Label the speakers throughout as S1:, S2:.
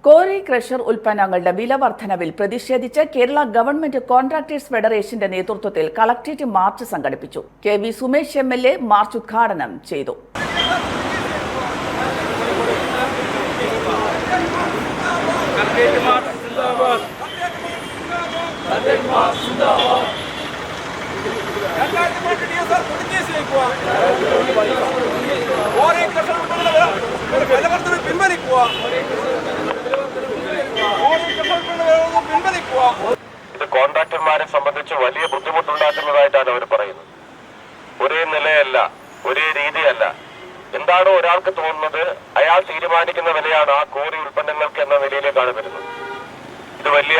S1: Quarry crusher ഉൽപ്പന്നങ്ങളുടെ വില വർധനവിൽ പ്രതിഷേധിച്ച് കേരള ഗവൺമെന്റ് കോൺട്രാക്ടേഴ്സ് ഫെഡറേഷന്റെ നേതൃത്വത്തിൽ കളക്ടറേറ്റ് മാർച്ച് സംഘടിപ്പിച്ചു. കെ.വി. സുമേഷ് എം.എൽ.എ. മാർച്ച് ഉദ്ഘാടനം ചെയ്തു.
S2: ഇത് കോൺട്രാക്ടർമാരെ സംബന്ധിച്ച് വലിയ ബുദ്ധിമുട്ടുണ്ടാക്കുന്നതായിട്ടാണ് അവർ പറയുന്നത്. ഒരേ നിലയല്ല, ഒരേ രീതിയല്ല. എന്താണോ ഒരാൾക്ക് തോന്നുന്നത് അയാൾ തീരുമാനിക്കുന്ന വിലയാണ് ആ കോറി ഉൽപ്പന്നങ്ങൾക്ക് എന്ന നിലയിലേക്കാണ് വരുന്നത്. ഇത് വലിയ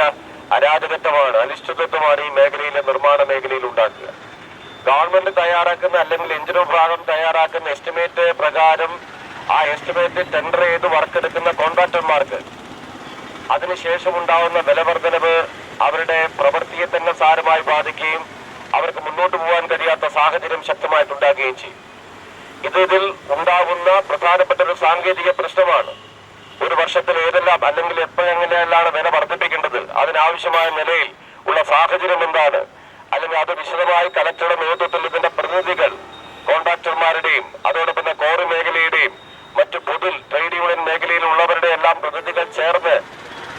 S2: അരാജകത്വമാണ്, അനിശ്ചിതത്വമാണ് ഈ മേഖലയിലെ നിർമ്മാണ മേഖലയിൽ ഉണ്ടാക്കുക. ഗവൺമെന്റ് തയ്യാറാക്കുന്ന അല്ലെങ്കിൽ എഞ്ചിൻ വിഭാഗം തയ്യാറാക്കുന്ന എസ്റ്റിമേറ്റ് പ്രകാരം ആ എസ്റ്റിമേറ്റ് ടെൻഡർ ചെയ്ത് വർക്കെടുക്കുന്ന കോൺട്രാക്ടർമാർക്ക് അതിനുശേഷം ഉണ്ടാവുന്ന വിലവർദ്ധനവ് അവരുടെ പ്രവൃത്തിയെ തന്നെ സാരമായി ബാധിക്കുകയും അവർക്ക് മുന്നോട്ട് പോകാൻ കഴിയാത്ത സാഹചര്യം ശക്തമായിട്ടുണ്ടാകുകയും ചെയ്യും. ഇതിൽ ഉണ്ടാകുന്ന പ്രധാനപ്പെട്ട ഒരു സാങ്കേതിക പ്രശ്നമാണ്. ഒരു വർഷത്തിൽ ഏതെല്ലാം അല്ലെങ്കിൽ എപ്പോഴെങ്ങനെയെല്ലാം വില വർദ്ധിപ്പിക്കേണ്ടത്, അതിനാവശ്യമായ നിലയിൽ ഉള്ള സാഹചര്യം എന്താണ്, അല്ലെങ്കിൽ അത് വിശദമായി കലക്ടറുടെ നേതൃത്വത്തിൽ ഇതിന്റെ പ്രതിനിധികൾ കോൺട്രാക്ടർമാരുടെയും അതോടൊപ്പം കോറി മേഖലയുടെയും മറ്റു പൊതു ട്രേഡ് യൂണിയൻ മേഖലയിലുള്ളവരുടെ എല്ലാം പ്രതിനിധികൾ ചേർന്ന്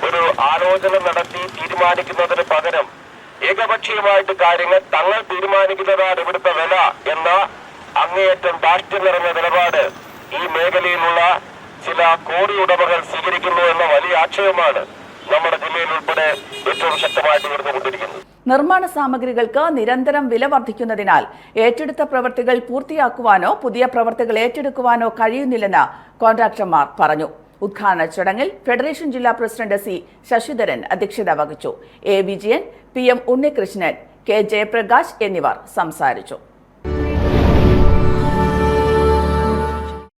S2: ഒരു ആലോചന നടത്തി തീരുമാനിക്കുന്നതിന് പകരം ഏകപക്ഷീയമായിട്ട് കാര്യങ്ങൾ തങ്ങൾ തീരുമാനിക്കുന്നതാണ് ഇവിടുത്തെ വില എന്ന അങ്ങേയറ്റം ധാർഷ്ട്യം നിറഞ്ഞ നിലപാട് ഈ മേഖലയിലുള്ള ചില കോറി ഉടമകൾ സ്വീകരിക്കുന്നു എന്ന വലിയ ആക്ഷേപമാണ് നമ്മുടെ ജില്ലയിൽ ഉൾപ്പെടെ ഏറ്റവും ശക്തമായിട്ട് ഉയർന്നുകൊണ്ടിരിക്കുന്നത്.
S1: നിർമ്മാണ സാമഗ്രികൾക്ക് നിരന്തരം വില വർദ്ധിക്കുന്നതിനാൽ ഏറ്റെടുത്ത പ്രവൃത്തികൾ പൂർത്തിയാക്കുവാനോ പുതിയ പ്രവൃത്തികൾ ഏറ്റെടുക്കുവാനോ കഴിയുന്നില്ലെന്ന് കോൺട്രാക്ടർമാർ പറഞ്ഞു. ഉദ്ഘാടന ചടങ്ങിൽ ഫെഡറേഷൻ ജില്ലാ പ്രസിഡന്റ് സി ശശിധരൻ അധ്യക്ഷത വഹിച്ചു. A. Vijayan, P. M. Unnikrishnan, K. Jayaprakash എന്നിവർ സംസാരിച്ചു.